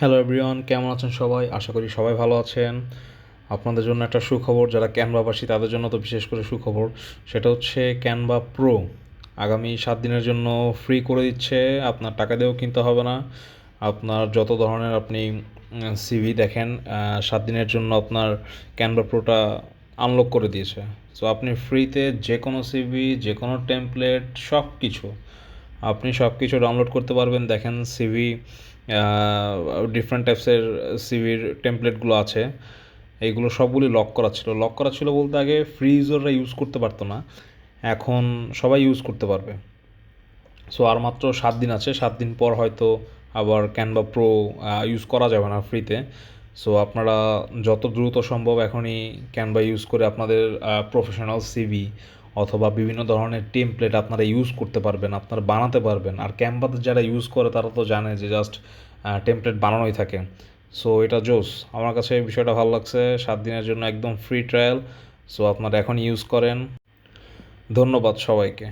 Hello everyone, কেমন আছেন সবাই? আশা করি সবাই ভালো আছেন। আপনাদের জন্য একটা সুখবর, যারা ক্যানভাবাসী তাদের জন্য তো বিশেষ করে সুখবর। সেটা হচ্ছে ক্যানভা প্রো আগামী 7 দিনের জন্য ফ্রি করে দিচ্ছে। আপনার টাকা দিয়েও কিনতে হবে না। আপনার যত ধরনের আপনি সিভি দেখেন, 7 দিনের জন্য আপনার ক্যানভা প্রোটা আনলক করে দিয়েছে। সো আপনি ফ্রিতে যে কোনো সিভি, যে কোনো টেমপ্লেট, সব কিছু ডাউনলোড করতে পারবেন। দেখেন সিভি, ডিফারেন্ট টাইপসের সিভির টেমপ্লেটগুলো আছে। এইগুলো সবগুলি লক করা ছিল বলতে আগে ফ্রি ইউজাররা ইউজ করতে পারতো না, এখন সবাই ইউজ করতে পারবে। সো আর মাত্র 7 দিন আছে, 7 দিন পর হয়তো আবার ক্যানভা প্রো ইউজ করা যাবে না ফ্রিতে। সো আপনারা যত দ্রুত সম্ভব এখনই ক্যানভা ইউজ করে আপনাদের প্রফেশনাল সিভি অথবা বিভিন্ন ধরনের টেমপ্লেট আপনারা ইউজ করতে পারবেন, আপনারা বানাতে পারবেন। আর ক্যানভাতে যারা ইউজ করে তারা তো জানে যে জাস্ট টেমপ্লেট বানানোই থাকে। সো এটা জোস, আমার কাছে এই বিষয়টা ভালো লাগছে। 7 দিনের জন্য একদম ফ্রি ট্রায়াল। সো আপনারা এখন ইউজ করেন। ধন্যবাদ সবাইকে।